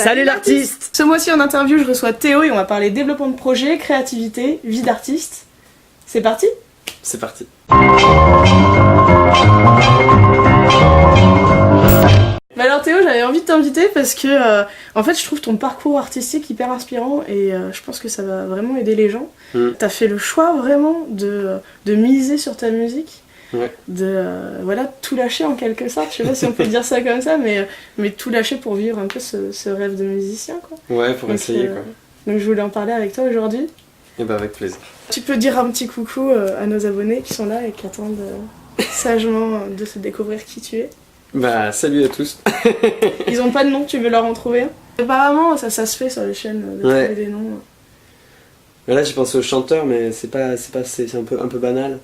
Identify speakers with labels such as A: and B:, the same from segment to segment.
A: Salut l'artiste!
B: Ce mois-ci en interview, je reçois Théo et on va parler développement de projet, créativité, vie d'artiste. C'est parti?
A: C'est parti.
B: Bah alors Théo, j'avais envie de t'inviter parce que en fait je trouve ton parcours artistique hyper inspirant et je pense que ça va vraiment aider les gens. T'as fait le choix vraiment de miser sur ta musique.
A: Ouais.
B: Voilà, tout lâcher en quelque sorte, je sais pas si on peut dire ça comme ça, mais tout lâcher pour vivre un peu ce rêve de musicien, quoi.
A: Ouais, pour essayer, quoi.
B: Donc je voulais en parler avec toi aujourd'hui.
A: Et bah avec plaisir.
B: Tu peux dire un petit coucou à nos abonnés qui sont là et qui attendent sagement de se découvrir qui tu es.
A: Bah salut à tous.
B: Ils ont pas de nom, tu veux leur en trouver un? Apparemment ça se fait sur les chaînes de trouver des noms.
A: Là j'ai pensé aux chanteurs mais c'est un peu banal.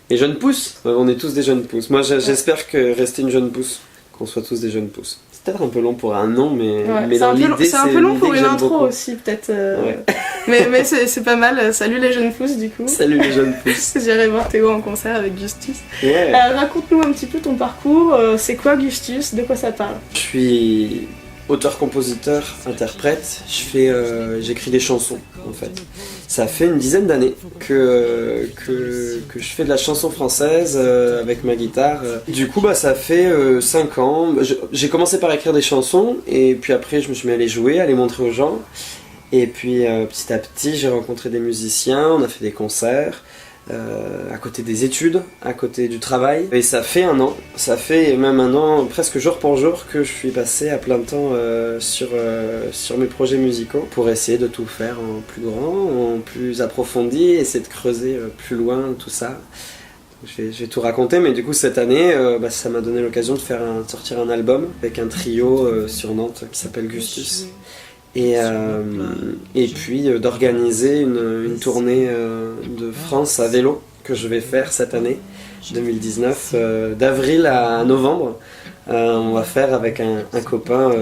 A: Les jeunes pousses, on est tous des jeunes pousses. Moi j'espère que rester une jeune pousse, qu'on soit tous des jeunes pousses. C'est peut-être un peu long pour un nom, mais dans l'idée
B: c'est un peu long pour une intro aussi peut-être.
A: Ouais.
B: mais c'est pas mal. Salut les jeunes pousses du coup.
A: Salut les jeunes pousses.
B: J'irai voir Théo en concert avec Gustus.
A: Ouais.
B: Raconte-nous un petit peu ton parcours. C'est quoi Gustus? De quoi ça parle?
A: Je suis auteur-compositeur, interprète. J'écris des chansons en fait. Ça fait une dizaine d'années que je fais de la chanson française avec ma guitare. Du coup, ça fait 5 ans. J'ai commencé par écrire des chansons et puis après, je me suis mis à les jouer, à les montrer aux gens. Et puis, petit à petit, j'ai rencontré des musiciens, on a fait des concerts, à côté des études, à côté du travail. Et ça fait même un an, presque jour pour jour, que je suis passé à plein temps sur mes projets musicaux pour essayer de tout faire en plus grand, en plus approfondi, essayer de creuser plus loin tout ça. Je vais tout raconter, mais du coup cette année, ça m'a donné l'occasion de sortir un album avec un trio sur Nantes qui s'appelle Gustus. Et puis d'organiser une tournée de France à vélo que je vais faire cette année 2019, d'avril à novembre. On va faire avec un copain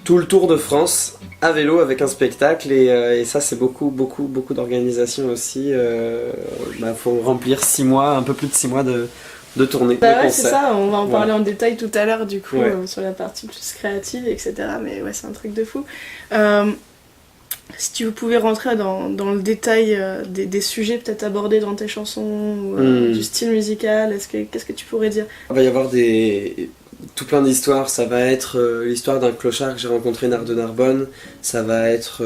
A: tout le tour de France à vélo avec un spectacle et ça c'est beaucoup d'organisation aussi. Faut remplir 6 mois, un peu plus de 6 mois de tournée.
B: Ouais, c'est ça, on va en parler en détail tout à l'heure du coup, sur la partie plus créative, etc. Mais ouais, c'est un truc de fou. Si tu pouvais rentrer dans le détail des sujets peut-être abordés dans tes chansons, ou du style musical, qu'est-ce que tu pourrais dire?
A: Il va y avoir tout plein d'histoires. Ça va être l'histoire d'un clochard que j'ai rencontré de Narbonne. Ça va être...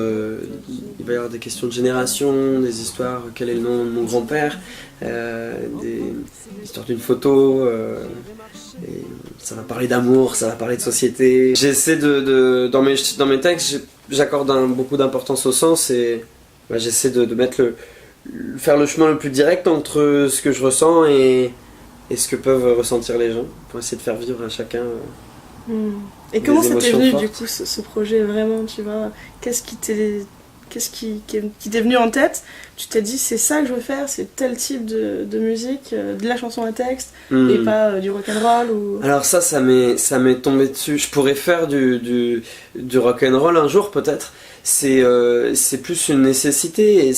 A: il va y avoir des questions de génération, des histoires, quel est le nom de mon grand-père, l'histoire d'une photo, et ça va parler d'amour, ça va parler de société. J'essaie dans mes textes, j'accorde beaucoup d'importance au sens et j'essaie de faire le chemin le plus direct entre ce que je ressens et ce que peuvent ressentir les gens pour essayer de faire vivre à chacun.
B: Et comment ça t'est venu
A: fortes.
B: Du coup ce projet vraiment, tu vois, qu'est-ce qui t'est venu en tête? Tu t'es dit c'est ça que je veux faire, c'est tel type de musique, de la chanson à texte et pas du rock'n'roll ou... Alors
A: ça m'est tombé dessus. Je pourrais faire du rock'n'roll un jour peut-être. C'est plus une nécessité et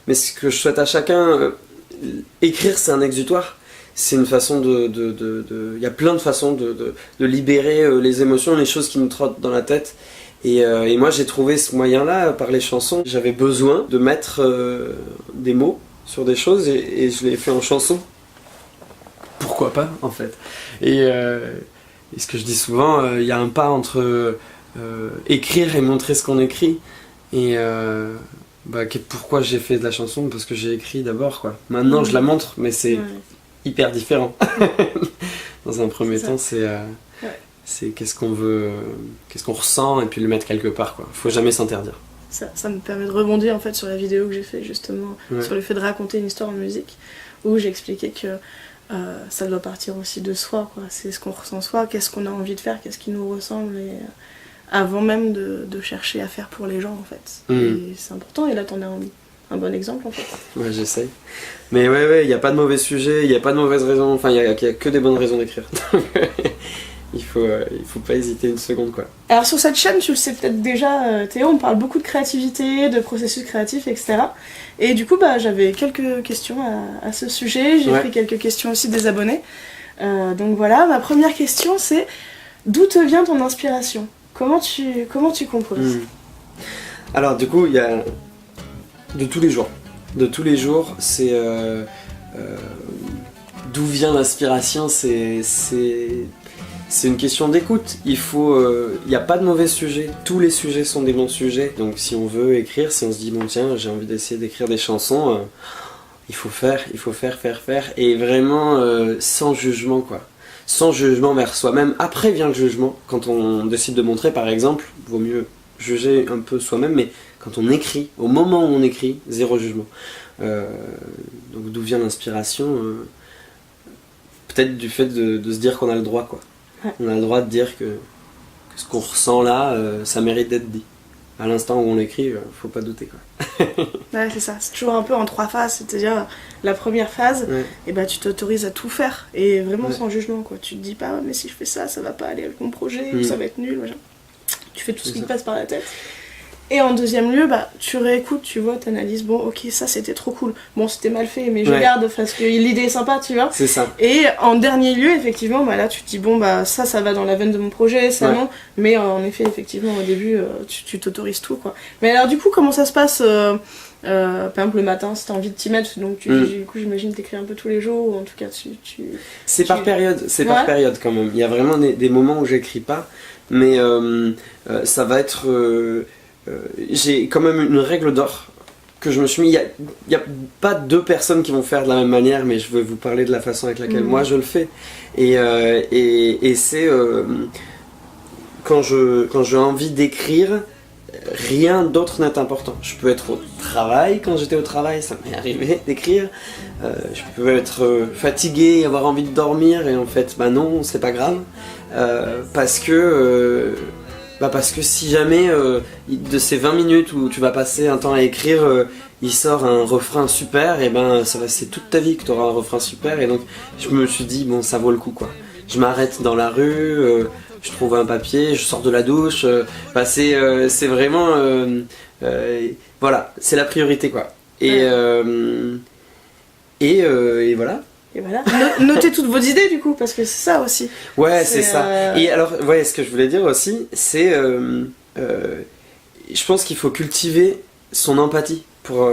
A: mais ce que je souhaite à chacun, écrire c'est un exutoire. C'est une façon il y a plein de façons de libérer les émotions, les choses qui nous trottent dans la tête. Et moi j'ai trouvé ce moyen-là par les chansons. J'avais besoin de mettre des mots sur des choses et je l'ai fait en chanson. Pourquoi pas en fait. Et ce que je dis souvent, il y a un pas entre écrire et montrer ce qu'on écrit. Et pourquoi j'ai fait de la chanson? Parce que j'ai écrit d'abord, quoi. Maintenant je la montre, mais c'est hyper différent. Dans un premier temps, c'est qu'est-ce qu'on veut, qu'est-ce qu'on ressent et puis le mettre quelque part, quoi. Faut jamais s'interdire.
B: Ça me permet de rebondir en fait sur la vidéo que j'ai fait justement sur le fait de raconter une histoire en musique où j'expliquais que ça doit partir aussi de soi, quoi. C'est ce qu'on ressent soi, qu'est-ce qu'on a envie de faire, qu'est-ce qui nous ressemble avant même de chercher à faire pour les gens en fait. Et c'est important et là t'en as un bon exemple en fait.
A: Ouais, j'essaye. Mais il n'y a pas de mauvais sujet, il n'y a pas de mauvaise raison, enfin il n'y a que des bonnes raisons d'écrire. Il faut pas hésiter une seconde, quoi.
B: Alors sur cette chaîne, tu le sais peut-être déjà, Théo, on parle beaucoup de créativité, de processus créatif, etc. Et du coup, j'avais quelques questions à ce sujet. J'ai pris quelques questions aussi des abonnés. Donc voilà, ma première question c'est, D'où te vient ton inspiration? Comment tu composes?
A: Alors du coup, il y a de tous les jours. De tous les jours, c'est d'où vient l'inspiration, c'est une question d'écoute. Il n'y a pas de mauvais sujets. Tous les sujets sont des bons sujets. Donc si on veut écrire, si on se dit bon tiens, j'ai envie d'essayer d'écrire des chansons, il faut faire, et vraiment sans jugement quoi. Sans jugement vers soi-même. Après vient le jugement. Quand on décide de montrer par exemple, vaut mieux juger un peu soi-même, mais quand on écrit, au moment où on écrit, zéro jugement. Donc d'où vient l'inspiration? Peut-être du fait de se dire qu'on a le droit quoi. Ouais. On a le droit de dire que ce qu'on ressent là, ça mérite d'être dit. À l'instant où on l'écrit, faut pas douter quoi.
B: Ouais, c'est ça, c'est toujours un peu en 3 phases, c'est-à-dire la première phase, et bah, tu t'autorises à tout faire, et vraiment sans jugement quoi. Tu te dis pas, mais si je fais ça, ça va pas aller avec mon projet, ou ça va être nul, machin. Tu fais tout ce qui te passe par la tête. Et en deuxième lieu, bah, tu réécoutes, tu vois, t'analyses, bon ok, ça c'était trop cool, bon c'était mal fait, mais je garde parce que l'idée est sympa, tu vois.
A: C'est ça.
B: Et en dernier lieu, effectivement, bah, là tu te dis, bon bah ça va dans la veine de mon projet, ça non, mais en effet, effectivement, au début, tu t'autorises tout, quoi. Mais alors du coup, comment ça se passe par exemple le matin, si t'as envie de t'y mettre, donc du coup j'imagine t'écris un peu tous les jours, ou en tout cas
A: C'est par période, par période quand même. Il y a vraiment des moments où j'écris pas, mais ça va être... j'ai quand même une règle d'or que je me suis mis. Il n'y a pas 2 personnes qui vont faire de la même manière, mais je vais vous parler de la façon avec laquelle moi je le fais. Et c'est quand j'ai envie d'écrire, rien d'autre n'est important. Je peux être au travail, quand j'étais au travail, ça m'est arrivé d'écrire. Je peux être fatigué, avoir envie de dormir, et en fait, bah non, c'est pas grave. Parce que si jamais de ces 20 minutes où tu vas passer un temps à écrire, il sort un refrain super, et ben c'est toute ta vie que tu auras un refrain super, et donc je me suis dit bon, ça vaut le coup quoi. Je m'arrête dans la rue, je trouve un papier, je sors de la douche, c'est vraiment voilà, c'est la priorité quoi. Et voilà.
B: Et voilà. Notez toutes vos idées du coup, parce que c'est ça aussi.
A: Ouais, c'est ça. Et alors, ouais, ce que je voulais dire aussi, c'est je pense qu'il faut cultiver son empathie pour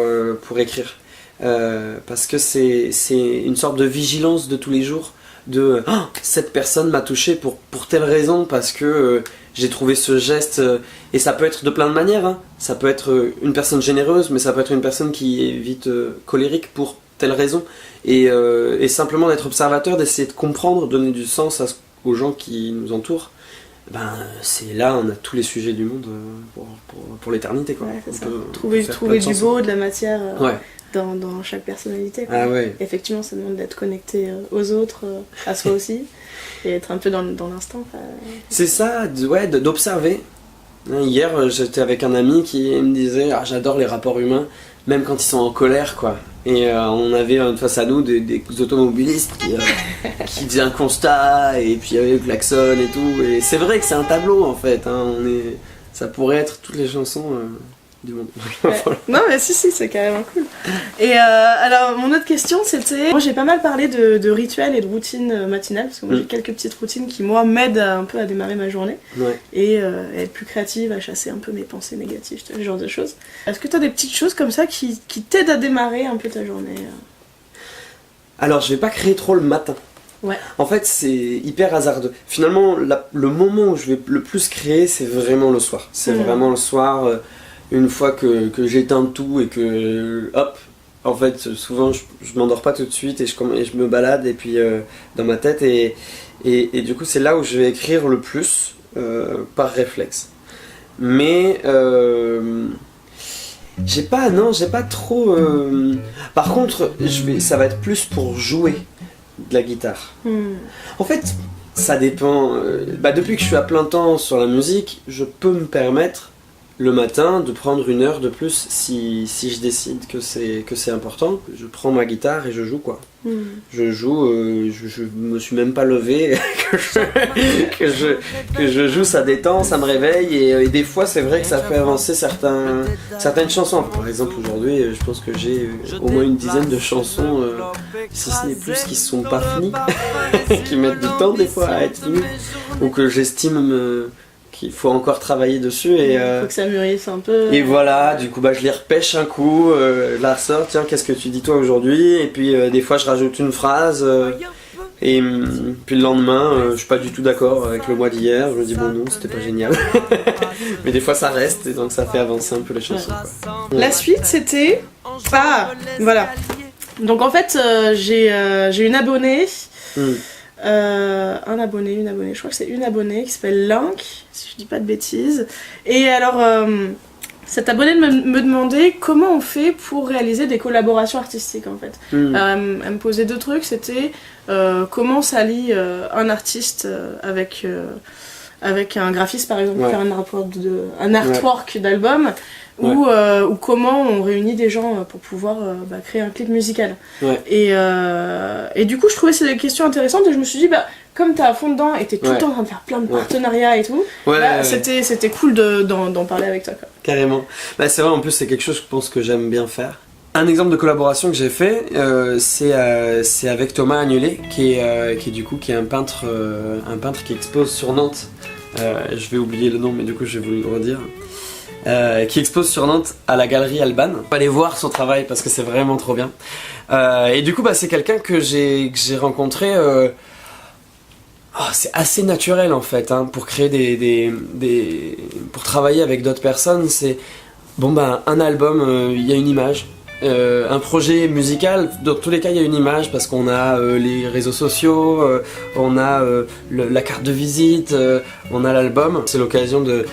A: écrire. Parce que c'est une sorte de vigilance de tous les jours, de cette personne m'a touché pour telle raison, parce que j'ai trouvé ce geste, et ça peut être de plein de manières, hein. Ça peut être une personne généreuse, mais ça peut être une personne qui est vite colérique pour telle raison, et simplement d'être observateur, d'essayer de comprendre, donner du sens aux gens qui nous entourent. Ben, c'est là, on a tous les sujets du monde pour l'éternité quoi.
B: Ouais, c'est ça. Trouver du beau, de la matière dans chaque personnalité quoi.
A: Ah ouais.
B: Effectivement, ça demande d'être connecté aux autres, à soi aussi, et être un peu dans l'instant.
A: C'est ça, d'observer. Hier, j'étais avec un ami qui me disait j'adore les rapports humains, même quand ils sont en colère quoi. Et on avait face à nous des automobilistes qui faisaient un constat, et puis il y avait le klaxon et tout. Et c'est vrai que c'est un tableau en fait, hein. Ça pourrait être toutes les chansons du monde.
B: Ouais. Non mais si, c'est carrément cool. Et alors mon autre question c'était, moi j'ai pas mal parlé de rituels et de routines matinales, parce que moi j'ai quelques petites routines qui moi m'aident un peu à démarrer ma journée, et à être plus créative, à chasser un peu mes pensées négatives, ce genre de choses. Est-ce que tu as des petites choses comme ça qui t'aident à démarrer un peu ta journée?
A: Alors je vais pas créer trop le matin.
B: Ouais.
A: En fait c'est hyper hasardeux. Finalement le moment où je vais le plus créer, c'est vraiment le soir. C'est vraiment le soir. Une fois que j'éteins tout et que hop, en fait souvent je m'endors pas tout de suite, et je me balade, et puis dans ma tête, et du coup c'est là où je vais écrire le plus par réflexe. Mais j'ai pas trop par contre ça va être plus pour jouer de la guitare. En fait ça dépend, depuis que je suis à plein temps sur la musique, je peux me permettre le matin de prendre 1 heure de plus si je décide que c'est important. Je prends ma guitare et je joue quoi. Je joue, je me suis même pas levé, que je joue, ça détend, ça me réveille, et des fois c'est vrai que ça fait avancer certaines chansons. Par exemple aujourd'hui, je pense que j'ai au moins une dizaine de chansons, si ce n'est plus, qui sont pas finies, qui mettent du temps des fois à être finies. ou que j'estime qu'il faut encore travailler dessus. Et
B: faut que ça mûrisse un peu.
A: Et voilà, du coup je les repêche un coup, je la ressors, tiens, qu'est-ce que tu dis toi aujourd'hui? Et puis des fois je rajoute une phrase. Et puis le lendemain, je suis pas du tout d'accord avec le mois d'hier, je me dis bon non, c'était pas génial. Mais des fois ça reste et donc ça fait avancer un peu les chansons. Quoi.
B: La suite c'était... Ah, voilà. Donc en fait, j'ai une abonnée, une abonnée, je crois que c'est une abonnée qui s'appelle Link, si je dis pas de bêtises. Et alors, cette abonnée me demandait comment on fait pour réaliser des collaborations artistiques en fait. Elle me posait 2 trucs, c'était comment ça lie un artiste avec un graphiste par exemple, faire un artwork d'album. Ou comment on réunit des gens pour pouvoir créer un clip musical. Et du coup je trouvais ces questions intéressantes et je me suis dit comme t'es à fond dedans et t'es tout le temps en train de faire plein de partenariats et tout, c'était cool d'en parler avec toi quoi.
A: Carrément. C'est vrai, en plus c'est quelque chose je pense que j'aime bien faire. Un exemple de collaboration que j'ai fait, c'est avec Thomas Agnelet qui est un peintre qui expose sur Nantes. Je vais oublier le nom mais du coup je vais vous le redire. Qui expose sur Nantes à la galerie Alban. Allez voir son travail parce que c'est vraiment trop bien. Et du coup c'est quelqu'un que j'ai rencontré. C'est assez naturel en fait pour créer pour travailler avec d'autres personnes. C'est un album, il y a une image. Un projet musical, dans tous les cas il y a une image parce qu'on a les réseaux sociaux, on a la carte de visite, on a l'album. C'est l'occasion de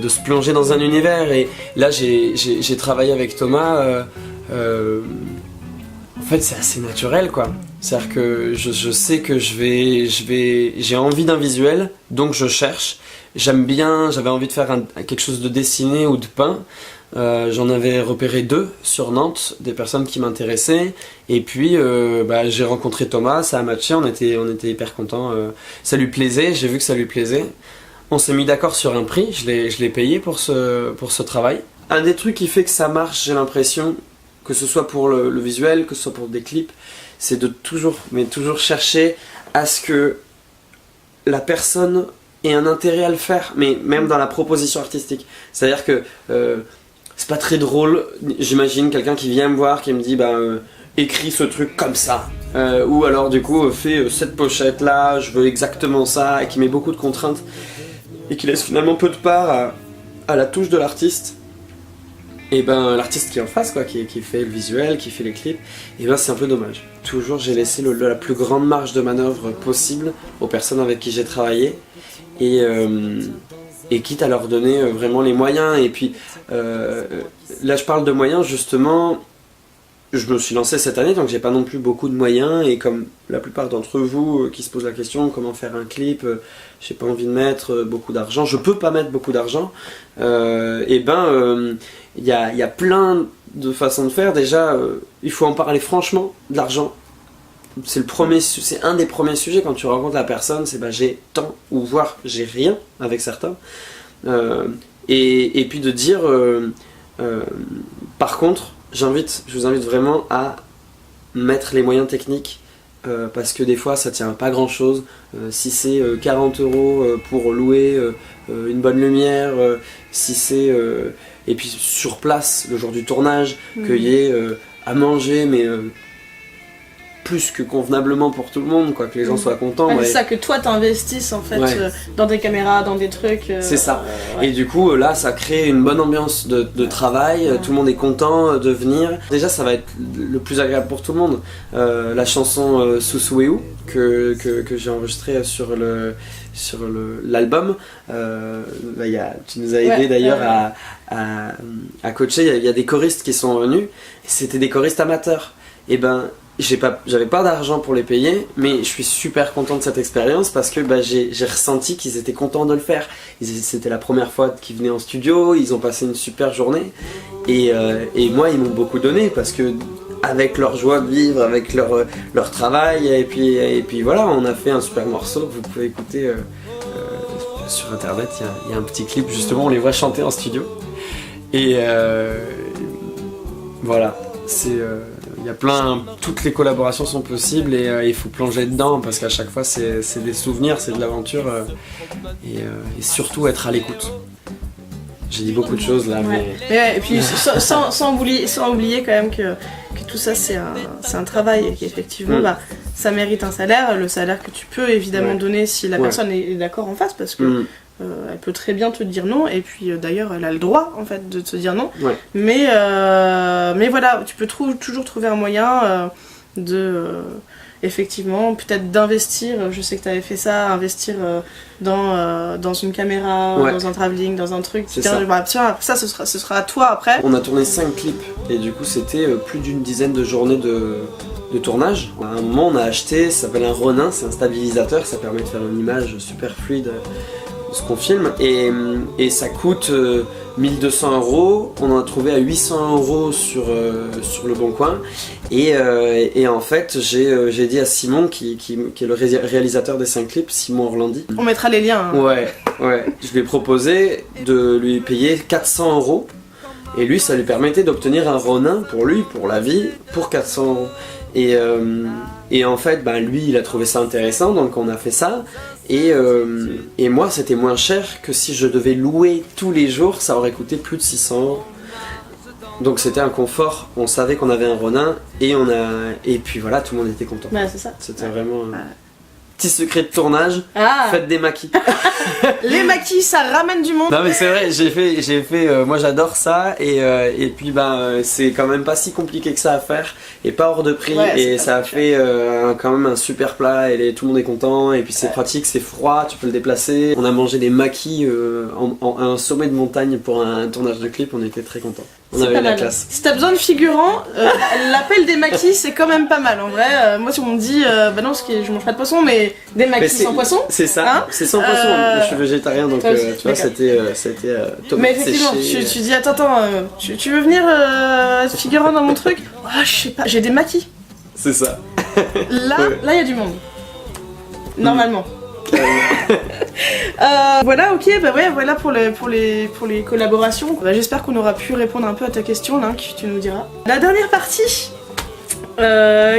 A: se plonger dans un univers et là j'ai travaillé avec Thomas. En fait c'est assez naturel quoi. C'est-à-dire que je sais que j'ai envie d'un visuel, donc je cherche. J'avais envie de faire quelque chose de dessiné ou de peint. J'en avais repéré 2 sur Nantes, des personnes qui m'intéressaient. Et puis j'ai rencontré Thomas, ça a matché, on était hyper contents. Ça lui plaisait, j'ai vu que ça lui plaisait. On s'est mis d'accord sur un prix, je l'ai payé pour ce travail. Un des trucs qui fait que ça marche, j'ai l'impression, que ce soit pour le visuel, que ce soit pour des clips, c'est de toujours chercher à ce que la personne ait un intérêt à le faire, mais même dans la proposition artistique. C'est-à-dire que c'est pas très drôle, j'imagine quelqu'un qui vient me voir, qui me dit écris ce truc comme ça. Ou alors du coup fais cette pochette là, je veux exactement ça, et qui met beaucoup de contraintes et qui laisse finalement peu de part à la touche de l'artiste. Et l'artiste qui est en face quoi, qui fait le visuel, qui fait les clips, et c'est un peu dommage. Toujours j'ai laissé la plus grande marge de manœuvre possible aux personnes avec qui j'ai travaillé et quitte à leur donner vraiment les moyens. Et puis là je parle de moyens justement, je me suis lancé cette année donc j'ai pas non plus beaucoup de moyens et comme la plupart d'entre vous qui se posent la question comment faire un clip, j'ai pas envie de mettre beaucoup d'argent, je peux pas mettre beaucoup d'argent, il y a plein de façons de faire. Déjà il faut en parler franchement de l'argent. C'est un des premiers sujets quand tu rencontres la personne, c'est j'ai tant ou voire j'ai rien avec certains. Et puis de dire par contre je vous invite vraiment à mettre les moyens techniques parce que des fois ça tient pas grand chose. Si c'est 40 € pour louer une bonne lumière, si c'est et puis sur place le jour du tournage, qu'il y ait à manger mais plus que convenablement pour tout le monde, quoi, que les gens soient contents.
B: C'est ça, que toi t'investisses en fait dans des caméras, dans des trucs.
A: C'est ça. Et du coup là ça crée une bonne ambiance de travail, tout le monde est content de venir. Déjà ça va être le plus agréable pour tout le monde. La chanson Susueu que j'ai enregistrée sur l'album, tu nous as aidé d'ailleurs à coacher. Il y a des choristes qui sont venus, c'était des choristes amateurs. Et j'avais pas d'argent pour les payer, mais je suis super content de cette expérience parce que j'ai ressenti qu'ils étaient contents de le faire. C'était la première fois qu'ils venaient en studio, ils ont passé une super journée et moi ils m'ont beaucoup donné parce que avec leur joie de vivre, avec leur travail et puis voilà, on a fait un super morceau que vous pouvez écouter sur internet. Il y a un petit clip justement, on les voit chanter en studio et voilà, il y a plein, toutes les collaborations sont possibles et il faut plonger dedans parce qu'à chaque fois c'est des souvenirs, c'est de l'aventure et surtout être à l'écoute. J'ai dit beaucoup de choses là,
B: mais... Et puis sans oublier quand même que tout ça c'est un travail et qu'effectivement ça mérite un salaire, le salaire que tu peux évidemment donner si la personne est d'accord en face parce que elle peut très bien te dire non et puis d'ailleurs elle a le droit en fait de te dire non. Mais voilà, tu peux toujours trouver un moyen effectivement, peut-être d'investir, je sais que tu avais fait ça, investir dans une caméra, dans un travelling, dans un truc. Ça ce sera à toi après.
A: On a tourné 5 clips et du coup c'était plus d'une dizaine de journées de tournage. À un moment on a acheté, ça s'appelle un Ronin, c'est un stabilisateur, ça permet de faire une image super fluide de ce qu'on filme et ça coûte 1 200 €, on en a trouvé à 800 € sur le Bon Coin et en fait j'ai dit à Simon qui est le réalisateur des 5 clips, Simon Orlandi.
B: On mettra les liens. Hein.
A: Ouais, je lui ai proposé de lui payer 400 € et lui ça lui permettait d'obtenir un Ronin pour lui, pour la vie, pour 400 € et en fait lui il a trouvé ça intéressant donc on a fait ça. Et moi c'était moins cher que si je devais louer tous les jours, ça aurait coûté plus de 600 €. Donc c'était un confort, on savait qu'on avait un Ronin et puis voilà, tout le monde était content.
B: C'est ça.
A: C'était vraiment petit secret de tournage, faites des maquis.
B: Les maquis ça ramène du monde.
A: Non mais c'est vrai, j'ai fait moi j'adore ça et puis c'est quand même pas si compliqué que ça à faire et pas hors de prix et ça a fait quand même un super plat et tout le monde est content et puis c'est pratique, c'est froid, tu peux le déplacer. On a mangé des maquis en un sommet de montagne pour un tournage de clip, on était très contents. On avait la classe.
B: Si t'as besoin de figurants, l'appel des maquis c'est quand même pas mal en vrai. Moi si on me dit non parce que je mange pas de poisson mais des maquis sans poisson.
A: C'est ça, c'est sans poisson. Je suis végétarien donc tu vois c'était tomate
B: mais effectivement
A: séchée.
B: tu dis attends tu veux venir figurant dans mon truc? Je sais pas, j'ai des maquis.
A: C'est ça.
B: Là il y a du monde. Normalement. Voilà, ok, voilà pour les collaborations. J'espère qu'on aura pu répondre un peu à ta question là, que tu nous diras. La dernière partie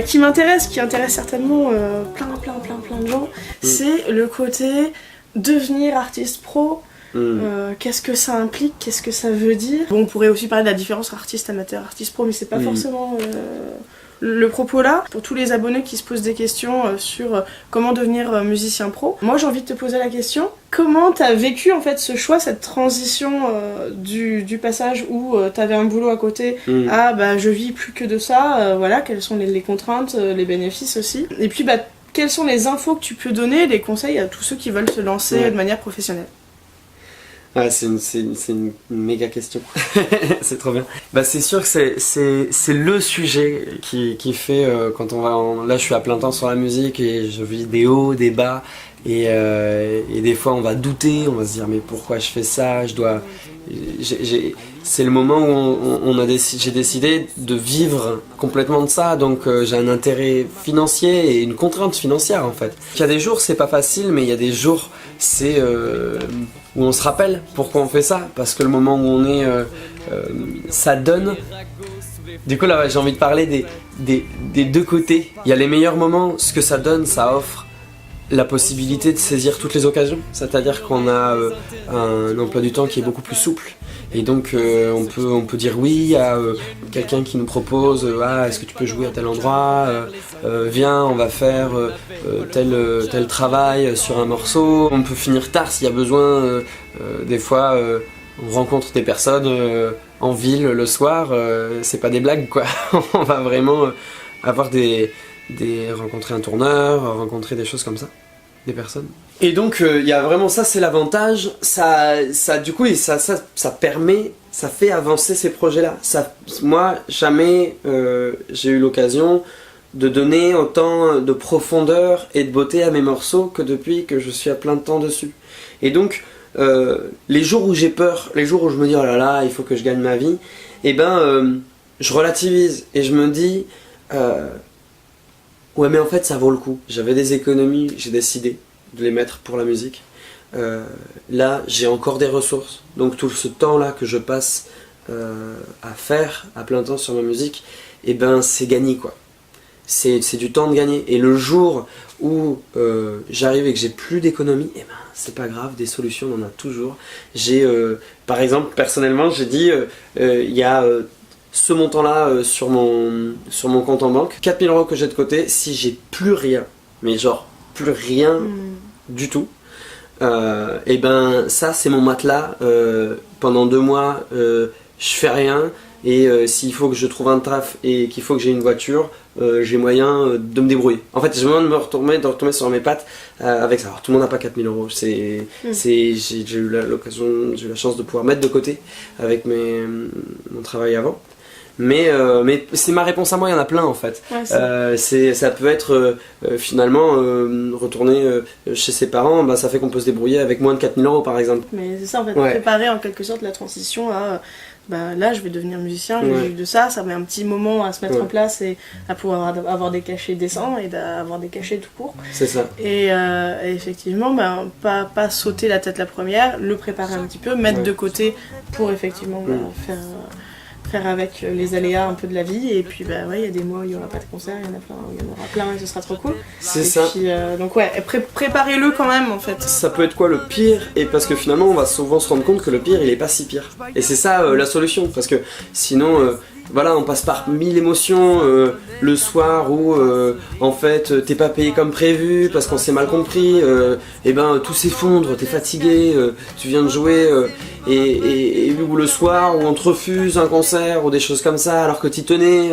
B: qui m'intéresse, qui intéresse certainement plein de gens, c'est le côté devenir artiste pro. Qu'est-ce que ça implique, qu'est-ce que ça veut dire. Bon, on pourrait aussi parler de la différence artiste amateur, artiste pro, mais c'est pas forcément le propos là. Pour tous les abonnés qui se posent des questions sur comment devenir musicien pro, moi j'ai envie de te poser la question, comment t'as vécu en fait ce choix, cette transition du passage où t'avais un boulot à côté à je vis plus que de ça, voilà, quelles sont les contraintes, les bénéfices aussi, et puis quelles sont les infos que tu peux donner, les conseils à tous ceux qui veulent se lancer de manière professionnelle.
A: C'est une méga question. C'est trop bien. C'est sûr que c'est le sujet qui fait quand on va là je suis à plein temps sur la musique et je vis des hauts, des bas et des fois on va douter, on va se dire mais pourquoi je fais ça, c'est le moment où j'ai décidé de vivre complètement de ça, donc j'ai un intérêt financier et une contrainte financière en fait. Il y a des jours c'est pas facile, mais il y a des jours c'est où on se rappelle pourquoi on fait ça, parce que le moment où on est ça donne. Du coup là j'ai envie de parler des deux côtés. Il y a les meilleurs moments, ce que ça donne, ça offre la possibilité de saisir toutes les occasions, c'est-à-dire qu'on a un emploi du temps qui est beaucoup plus souple et donc on peut dire oui à quelqu'un qui nous propose est-ce que tu peux jouer à tel endroit, viens on va faire tel travail sur un morceau, on peut finir tard s'il y a besoin, des fois on rencontre des personnes en ville le soir, c'est pas des blagues quoi. On va vraiment avoir rencontrer un tourneur, rencontrer des choses comme ça, des personnes. Et donc il y a vraiment ça, c'est l'avantage, ça du coup ça permet, ça fait avancer ces projets-là. Moi jamais j'ai eu l'occasion de donner autant de profondeur et de beauté à mes morceaux que depuis que je suis à plein de temps dessus. Et donc les jours où j'ai peur, les jours où je me dis oh là là il faut que je gagne ma vie, je relativise et je me dis ouais mais en fait ça vaut le coup. J'avais des économies, j'ai décidé de les mettre pour la musique. Là j'ai encore des ressources, donc tout ce temps là que je passe à faire à plein temps sur ma musique, et ben c'est gagné quoi. C'est du temps de gagner. Et le jour où j'arrive et que j'ai plus d'économie, et ben c'est pas grave, des solutions on en a toujours. J'ai par exemple personnellement j'ai dit il y a ce montant là sur mon compte en banque, 4000 € que j'ai de côté, si j'ai plus rien, mais genre plus rien du tout, et ben ça c'est mon matelas, pendant 2 mois je fais rien, et s'il faut que je trouve un taf et qu'il faut que j'ai une voiture, j'ai moyen de me débrouiller. En fait j'ai moyen de retomber sur mes pattes avec ça. Alors tout le monde n'a pas 4000 €, j'ai eu j'ai eu la chance de pouvoir mettre de côté avec mon travail avant. Mais c'est ma réponse à moi, il y en a plein en fait. Ouais, ça peut être finalement retourner chez ses parents, bah, ça fait qu'on peut se débrouiller avec moins de 4000 € par exemple.
B: Mais c'est ça en fait, préparer en quelque sorte la transition à bah, là je vais devenir musicien, je vais vivre de ça, ça met un petit moment à se mettre en place et à pouvoir avoir des cachets décents et d'avoir des cachets tout court.
A: C'est ça.
B: Et effectivement, bah, pas sauter la tête la première, le préparer un petit peu, mettre de côté pour effectivement faire avec les aléas un peu de la vie, et puis bah ouais, il y a des mois où il n'y aura pas de concert, il y en aura plein et ce sera trop cool.
A: C'est ça.
B: Puis, donc ouais, préparez-le quand même en fait.
A: Ça peut être quoi le pire, et parce que finalement on va souvent se rendre compte que le pire il est pas si pire. Et c'est ça la solution, parce que sinon voilà, on passe par 1000 émotions le soir où en fait t'es pas payé comme prévu parce qu'on s'est mal compris, et ben tout s'effondre, t'es fatigué, tu viens de jouer et ou le soir où on te refuse un concert ou des choses comme ça alors que t'y tenais,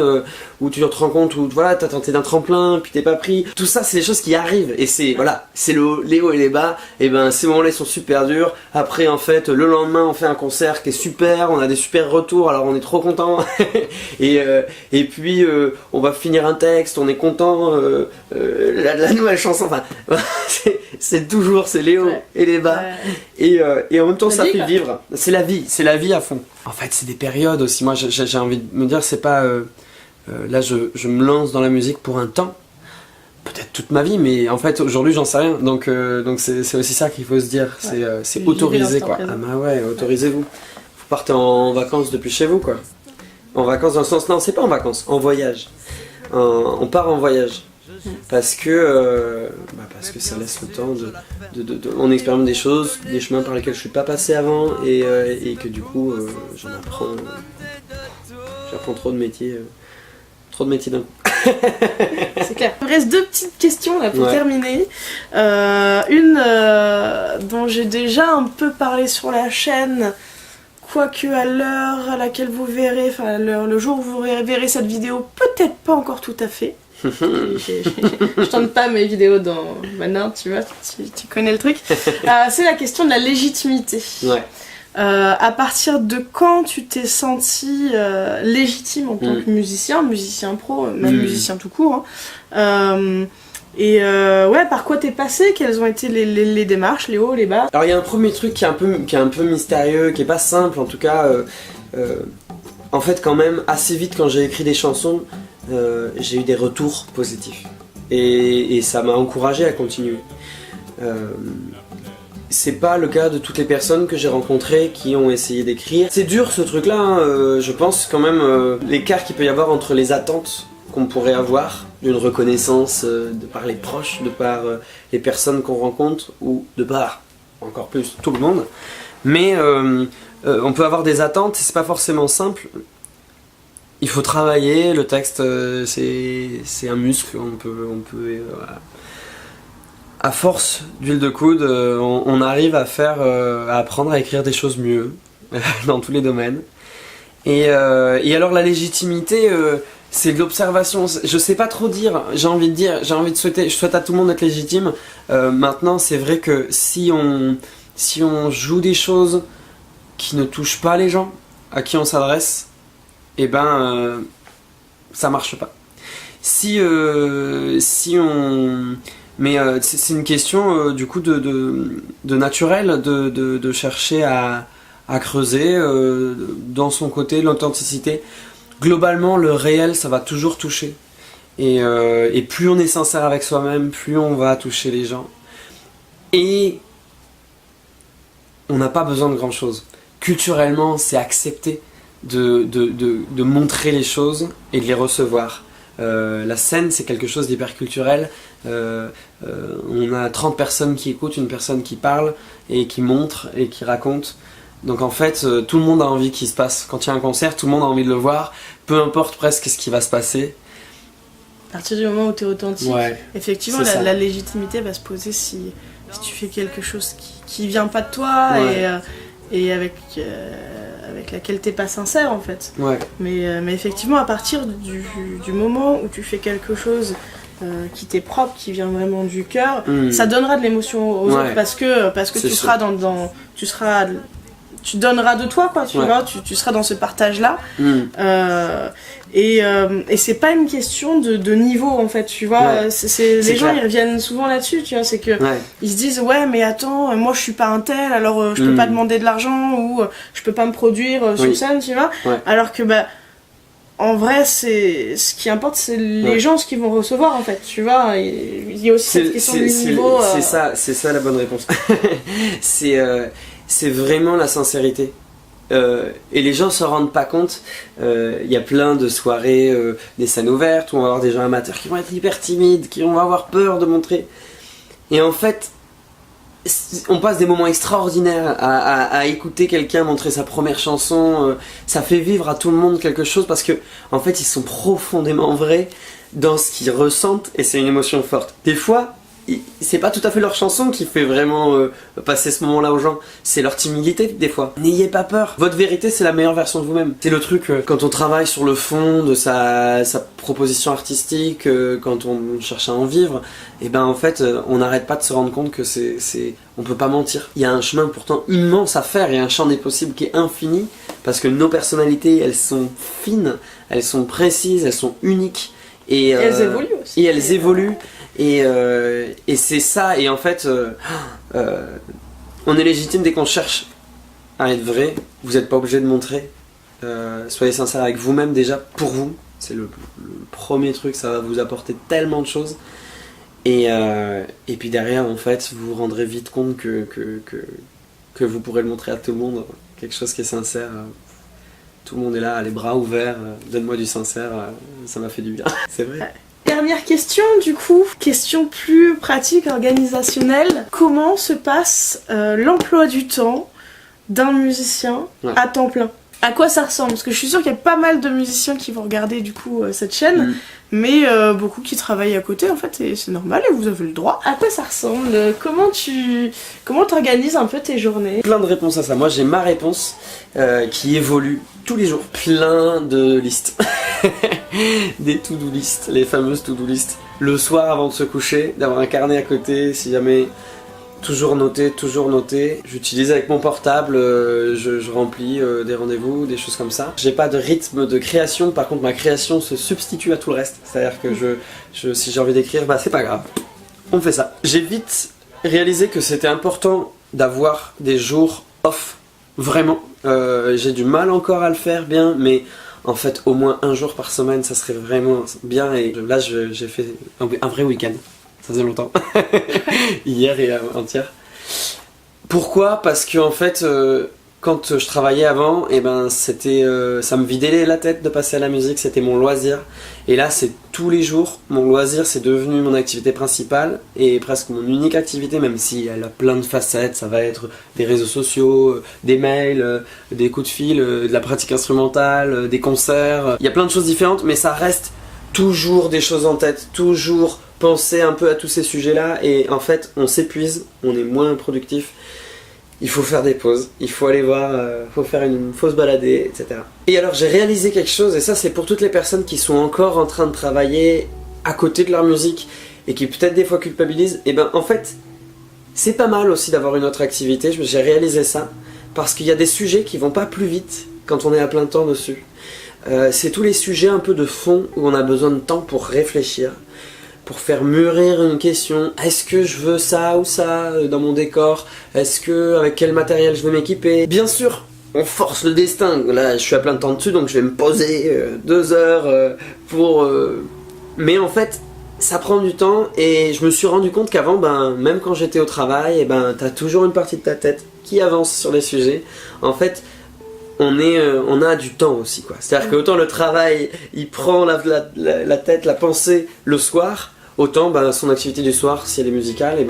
A: où tu te rends compte où voilà t'as tenté d'un tremplin puis t'es pas pris. Tout ça c'est des choses qui arrivent, et c'est voilà, c'est les hauts et les bas, et ben ces moments-là ils sont super durs. Après en fait le lendemain on fait un concert qui est super, on a des super retours, alors on est trop content. Et puis on va finir un texte, on est content, la nouvelle chanson, enfin c'est toujours c'est les hauts et les bas, et en même temps ça fait vivre. C'est la vie à fond. En fait c'est des périodes aussi. Moi j'ai envie de me dire, c'est pas là je me lance dans la musique pour un temps, peut-être toute ma vie, mais en fait aujourd'hui j'en sais rien, donc c'est aussi ça qu'il faut se dire, c'est autorisé quoi. Ah bah ouais, autorisez-vous. Vous partez en vacances depuis chez vous quoi. En vacances dans le sens, non c'est pas en vacances, en voyage. On part en voyage. Parce que ça laisse le temps on expérimente des choses, des chemins par lesquels je suis pas passé avant, et que du coup j'apprends trop de métiers d'un coup.
B: C'est clair. Il me reste 2 petites questions là pour terminer. Une dont j'ai déjà un peu parlé sur la chaîne, quoique à l'heure à laquelle vous verrez, enfin le jour où vous verrez cette vidéo, peut-être pas encore tout à fait. Je tente pas mes vidéos dans... Maintenant, tu vois, tu connais le truc. C'est la question de la légitimité.
A: Ouais.
B: À partir de quand tu t'es senti légitime en tant que musicien pro, même musicien tout court, hein. Ouais, par quoi t'es passé? Quelles ont été les démarches, les hauts, les bas?
A: Alors il y a un premier truc qui est un peu mystérieux, qui est pas simple en tout cas. En fait quand même assez vite quand j'ai écrit des chansons, j'ai eu des retours positifs, et ça m'a encouragé à continuer. C'est pas le cas de toutes les personnes que j'ai rencontrées qui ont essayé d'écrire. C'est dur ce truc là, hein, je pense quand même l'écart qu'il peut y avoir entre les attentes qu'on pourrait avoir d'une reconnaissance de par les proches, de par les personnes qu'on rencontre, ou de par encore plus tout le monde. Mais on peut avoir des attentes, et c'est pas forcément simple. Il faut travailler, le texte c'est un muscle, on peut voilà. À force d'huile de coude, on arrive à apprendre à écrire des choses mieux dans tous les domaines. Et alors la légitimité, c'est de l'observation. Je sais pas trop dire. J'ai envie de souhaiter. Je souhaite à tout le monde d'être légitime. Maintenant, c'est vrai que si on joue des choses qui ne touchent pas les gens à qui on s'adresse, et ben ça marche pas. Mais c'est une question du coup de naturel, de chercher à creuser dans son côté l'authenticité. Globalement, le réel, ça va toujours toucher. Et plus on est sincère avec soi-même, plus on va toucher les gens. Et on n'a pas besoin de grand chose. Culturellement, c'est accepté de montrer les choses et de les recevoir. La scène, c'est quelque chose d'hyper culturel. On a 30 personnes qui écoutent, une personne qui parle et qui montre et qui raconte. Donc en fait, tout le monde a envie qu'il se passe. Quand il y a un concert, tout le monde a envie de le voir, peu importe presque ce qui va se passer.
B: À partir du moment où tu es authentique, effectivement, la légitimité va se poser si tu fais quelque chose qui vient pas de toi et avec laquelle t'es pas sincère en fait. Mais effectivement, à partir du moment où tu fais quelque chose qui t'est propre, qui vient vraiment du cœur, ça donnera de l'émotion aux autres parce que tu seras tu donneras de toi, quoi, tu vois, tu seras dans ce partage-là. Et c'est pas une question de niveau, en fait, tu vois. Les gens, ils reviennent souvent là-dessus, tu vois, c'est que ils se disent, ouais, mais attends, moi, je suis pas un tel, alors je peux pas demander de l'argent, ou je peux pas me produire sur scène, tu vois. Alors que, en vrai, ce qui importe, c'est les gens, ce qu'ils vont recevoir, en fait, tu vois. Il y a aussi cette question du niveau.
A: C'est ça la bonne réponse. C'est vraiment la sincérité. Et les gens se rendent pas compte. Il y a plein de soirées, des scènes ouvertes où on va avoir des gens amateurs qui vont être hyper timides, qui vont avoir peur de montrer. Et en fait, on passe des moments extraordinaires à écouter quelqu'un montrer sa première chanson. Ça fait vivre à tout le monde quelque chose parce que en fait, ils sont profondément vrais dans ce qu'ils ressentent et c'est une émotion forte. Des fois, c'est pas tout à fait leur chanson qui fait vraiment passer ce moment-là aux gens, c'est leur timidité des fois. N'ayez pas peur, votre vérité c'est la meilleure version de vous-même. C'est le truc quand on travaille sur le fond de sa proposition artistique, quand on cherche à en vivre, et ben en fait on n'arrête pas de se rendre compte que on peut pas mentir. Il y a un chemin pourtant immense à faire, il y a un champ des possibles qui est infini, parce que nos personnalités elles sont fines, elles sont précises, elles sont uniques. Et
B: elles évoluent aussi.
A: Et elles évoluent. Et c'est ça, et en fait, on est légitime dès qu'on cherche à être vrai. Vous n'êtes pas obligé de montrer. Soyez sincère avec vous-même déjà, pour vous. C'est le premier truc, ça va vous apporter tellement de choses. Et puis derrière, en fait, vous vous rendrez vite compte que vous pourrez le montrer à tout le monde. Quelque chose qui est sincère. Tout le monde est là, les bras ouverts. Donne-moi du sincère, ça m'a fait du bien. C'est vrai.
B: Dernière question du coup, question plus pratique, organisationnelle. Comment se passe l'emploi du temps d'un musicien à temps plein? À quoi ça ressemble? Parce que je suis sûre qu'il y a pas mal de musiciens qui vont regarder du coup cette chaîne, mais beaucoup qui travaillent à côté en fait, et c'est normal et vous avez le droit. À quoi ça ressemble? Comment t'organises un peu tes journées?
A: Plein de réponses à ça. Moi j'ai ma réponse qui évolue tous les jours. Plein de listes. Des to-do listes, les fameuses to-do listes. Le soir avant de se coucher, d'avoir un carnet à côté si jamais. Toujours noté. J'utilise avec mon portable, je remplis des rendez-vous, des choses comme ça. J'ai pas de rythme de création, par contre ma création se substitue à tout le reste. C'est-à-dire que si j'ai envie d'écrire, bah c'est pas grave. On fait ça. J'ai vite réalisé que c'était important d'avoir des jours off. Vraiment. J'ai du mal encore à le faire bien, mais en fait au moins un jour par semaine ça serait vraiment bien. Et là j'ai fait un vrai week-end. Ça faisait longtemps. Hier et avant-hier. Pourquoi? Parce que en fait, quand je travaillais avant, et ben c'était, ça me vidait la tête de passer à la musique, c'était mon loisir. Et là, c'est tous les jours. Mon loisir, c'est devenu mon activité principale et presque mon unique activité, même si elle a plein de facettes. Ça va être des réseaux sociaux, des mails, des coups de fil, de la pratique instrumentale, des concerts. Il y a plein de choses différentes, mais ça reste toujours des choses en tête, toujours penser un peu à tous ces sujets-là, et en fait, on s'épuise, on est moins productif. Il faut faire des pauses, il faut aller voir, faut faire une fausse baladée, etc. Et alors, j'ai réalisé quelque chose, et ça, c'est pour toutes les personnes qui sont encore en train de travailler à côté de leur musique et qui peut-être des fois culpabilisent. Et ben, en fait, c'est pas mal aussi d'avoir une autre activité. J'ai réalisé ça parce qu'il y a des sujets qui vont pas plus vite quand on est à plein temps dessus. C'est tous les sujets un peu de fond où on a besoin de temps pour réfléchir, pour faire mûrir une question. Est-ce que je veux ça ou ça dans mon décor? Est-ce que avec quel matériel je vais m'équiper? Bien sûr, on force le destin. Là, je suis à plein de temps dessus, donc je vais me poser 2 heures pour... Mais en fait, ça prend du temps, et je me suis rendu compte qu'avant, ben, même quand j'étais au travail, ben, t'as toujours une partie de ta tête qui avance sur les sujets. En fait, on a du temps aussi, quoi. C'est-à-dire qu'autant le travail, il prend la tête, la pensée le soir, autant son activité du soir, si elle est musicale, et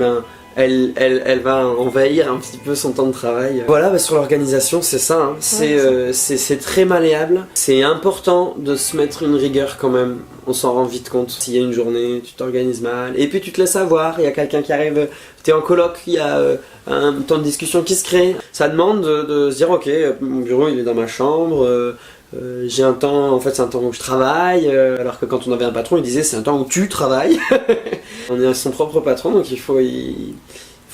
A: elle va envahir un petit peu son temps de travail. Voilà, sur l'organisation, c'est ça, hein. C'est très malléable. C'est important de se mettre une rigueur quand même. On s'en rend vite compte. S'il y a une journée, tu t'organises mal, et puis tu te laisses avoir, il y a quelqu'un qui arrive, t'es en coloc, il y a un temps de discussion qui se crée. Ça demande de se dire, ok, mon bureau il est dans ma chambre, j'ai un temps, en fait c'est un temps où je travaille, alors que quand on avait un patron il disait c'est un temps où tu travailles. On est son propre patron, donc il faut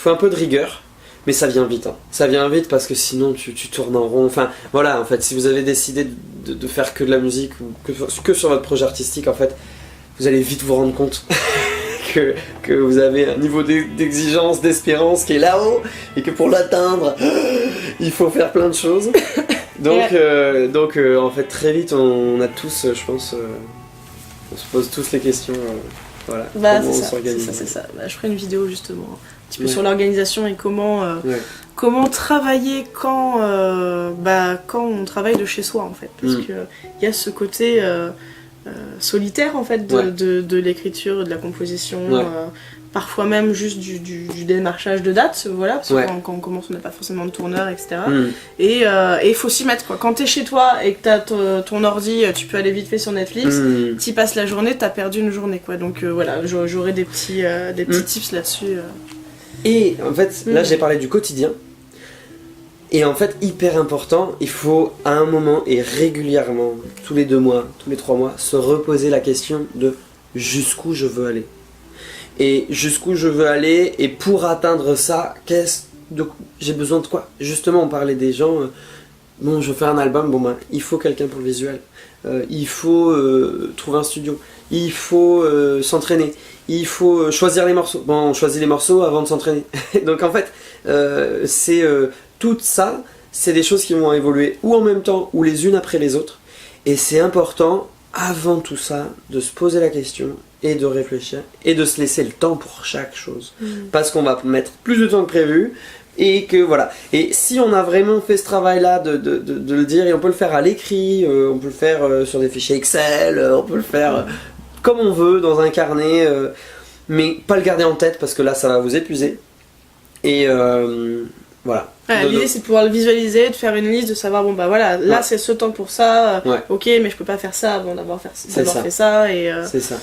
A: un peu de rigueur, mais ça vient vite, hein. Ça vient vite parce que sinon tu tournes en rond. Enfin voilà, en fait si vous avez décidé de faire que de la musique ou que sur votre projet artistique, en fait vous allez vite vous rendre compte que vous avez un niveau d'exigence, d'espérance qui est là-haut, et que pour l'atteindre il faut faire plein de choses. Donc en fait très vite on a tous, je pense, on se pose tous les questions, voilà, comment on s'organise.
B: C'est ça. Je ferai une vidéo justement un petit peu sur l'organisation et comment travailler quand on travaille de chez soi, en fait, parce que il y a ce côté solitaire en fait de l'écriture, de la composition, parfois même juste du démarchage de dates, voilà, parce que quand on commence on n'a pas forcément de tourneur, etc. Et il faut s'y mettre, quoi. Quand t'es chez toi et que t'as ton ordi, tu peux aller vite fait sur Netflix, t'y passes la journée, t'as perdu une journée, quoi. Donc voilà, j'aurai des petits tips là-dessus.
A: Et en fait, là j'ai parlé du quotidien. Et en fait, hyper important, il faut à un moment et régulièrement, tous les 2 mois, tous les 3 mois, se reposer la question de jusqu'où je veux aller. Et jusqu'où je veux aller, et pour atteindre ça, j'ai besoin de quoi? Justement, on parlait des gens, bon, je veux faire un album, il faut quelqu'un pour le visuel, il faut trouver un studio, il faut s'entraîner, il faut choisir les morceaux. Bon, on choisit les morceaux avant de s'entraîner. Donc en fait, tout ça, c'est des choses qui vont évoluer ou en même temps ou les unes après les autres. Et c'est important, avant tout ça, de se poser la question et de réfléchir et de se laisser le temps pour chaque chose. Parce qu'on va mettre plus de temps que prévu et que voilà. Et si on a vraiment fait ce travail-là de le dire, et on peut le faire à l'écrit, on peut le faire sur des fichiers Excel, on peut le faire comme on veut, dans un carnet, mais pas le garder en tête parce que là ça va vous épuiser. Et voilà.
B: L'idée c'est de pouvoir le visualiser, de faire une liste, de savoir là c'est ce temps pour ça, ok, mais je peux pas faire ça avant d'avoir fait ça. Et
A: c'est ça.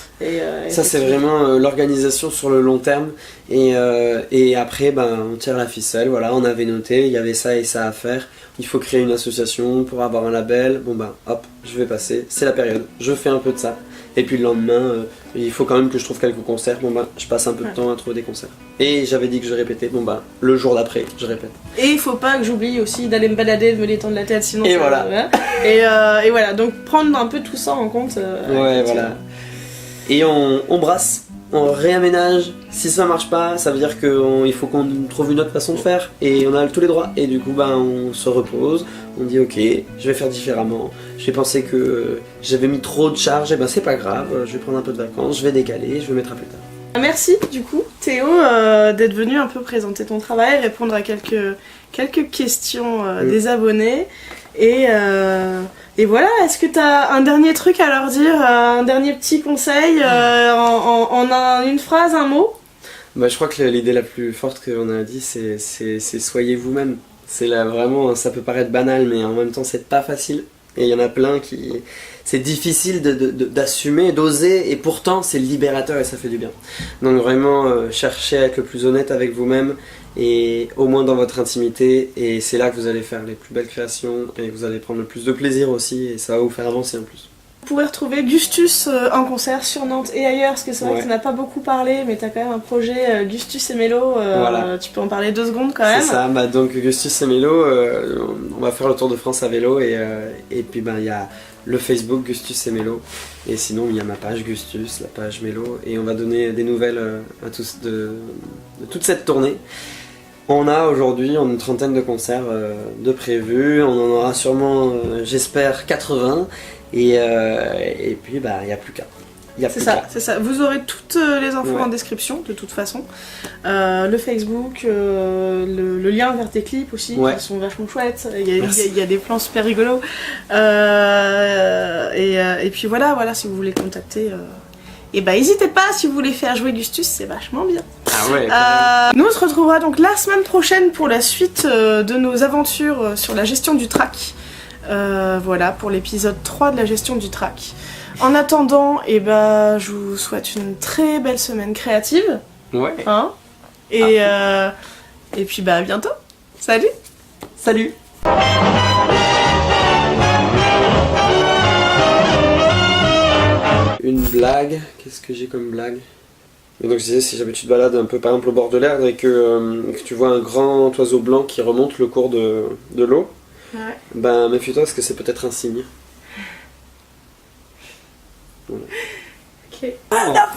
A: Ça c'est vraiment l'organisation sur le long terme. Et après on tire la ficelle, voilà, on avait noté, il y avait ça et ça à faire. Il faut créer une association pour avoir un label. Hop, je vais passer, c'est la période, je fais un peu de ça. Et puis le lendemain, il faut quand même que je trouve quelques concerts. Je passe un peu de temps à trouver des concerts. Et j'avais dit que je répétais. Le jour d'après, je répète.
B: Et il faut pas que j'oublie aussi d'aller me balader, de me détendre la tête, sinon.
A: Et voilà.
B: Et voilà. Donc prendre un peu tout ça en compte.
A: Voilà. Et on brasse. On réaménage. Si ça marche pas, ça veut dire qu'il faut qu'on trouve une autre façon de faire. Et on a tous les droits. Et du coup, on se repose. On dit ok, je vais faire différemment. J'ai pensé que j'avais mis trop de charge. Et c'est pas grave. Je vais prendre un peu de vacances. Je vais décaler. Je vais mettre à plus tard.
B: Merci du coup Théo d'être venu un peu présenter ton travail, répondre à quelques questions des abonnés. Et voilà, est-ce que tu as un dernier truc à leur dire, un dernier petit conseil en une phrase, un mot?
A: Je crois que l'idée la plus forte qu'on a dit, c'est soyez vous-même. C'est là vraiment, ça peut paraître banal, mais en même temps c'est pas facile. Et il y en a plein qui... C'est difficile d'assumer, d'oser, et pourtant c'est libérateur et ça fait du bien. Donc vraiment, cherchez à être le plus honnête avec vous-même, et au moins dans votre intimité, et c'est là que vous allez faire les plus belles créations, et vous allez prendre le plus de plaisir aussi, et ça va vous faire avancer en plus.
B: Vous pouvez retrouver Gustus en concert sur Nantes et ailleurs, parce que c'est vrai que tu n'as pas beaucoup parlé, mais tu as quand même un projet Gustus et Mélo, voilà. Tu peux en parler 2 secondes quand même. C'est
A: ça, donc Gustus et Mélo, on va faire le tour de France à vélo, et puis il y a le Facebook Gustus et Mélo, et sinon il y a ma page Gustus, la page Mélo, et on va donner des nouvelles à tous de toute cette tournée. On a aujourd'hui une 30aine de concerts de prévus, on en aura sûrement, j'espère, 80, et puis il n'y a plus qu'à. Il y a
B: C'est
A: plus
B: ça,
A: qu'à.
B: c'est ça. Vous aurez toutes les infos en description, de toute façon. Le Facebook, le lien vers tes clips aussi, qui sont vachement chouettes. Il y a des plans super rigolos. Et puis voilà, si vous voulez contacter... Et bah n'hésitez pas, si vous voulez faire jouer Gustus, c'est vachement bien.
A: Ah ouais.
B: Nous on se retrouvera donc la semaine prochaine pour la suite de nos aventures sur la gestion du track. Voilà, pour l'épisode 3 de la gestion du track. En attendant, je vous souhaite une très belle semaine créative.
A: Ouais.
B: Hein, et puis à bientôt. Salut.
A: Salut. Une blague, qu'est-ce que j'ai comme blague? Et donc je disais, si jamais tu te balades un peu par exemple au bord de l'Erdre et que tu vois un grand oiseau blanc qui remonte le cours de l'eau, méfie-toi parce que c'est peut-être un signe. Voilà.
B: Ok.
A: Ah,